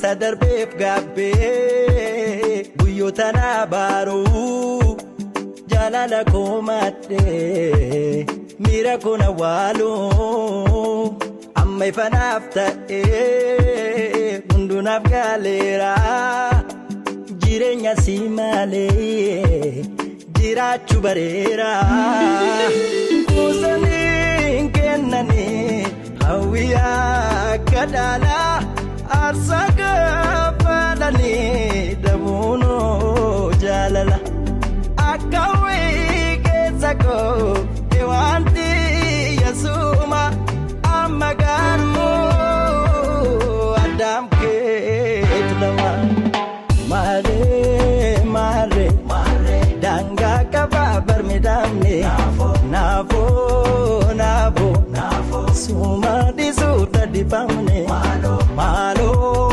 sadarbeef gaabbee guyyootana baaruu jaalala koomaadhee miira kun awwaaluu amma ifanaaf ta'ee hundunaaf gaaleera jireenya si malee jiraachuu bareera kuusanii kennanii hawwiyaa kadhaala aarsaa kaffalanii dabuunoo jaalala akka wiikeessa koo ewanti yasuma amma gaaruu addaam keetu lama maaree dangaa qabaa barmiidhamne naafoo suma dhiisuu dadhifamne maaloo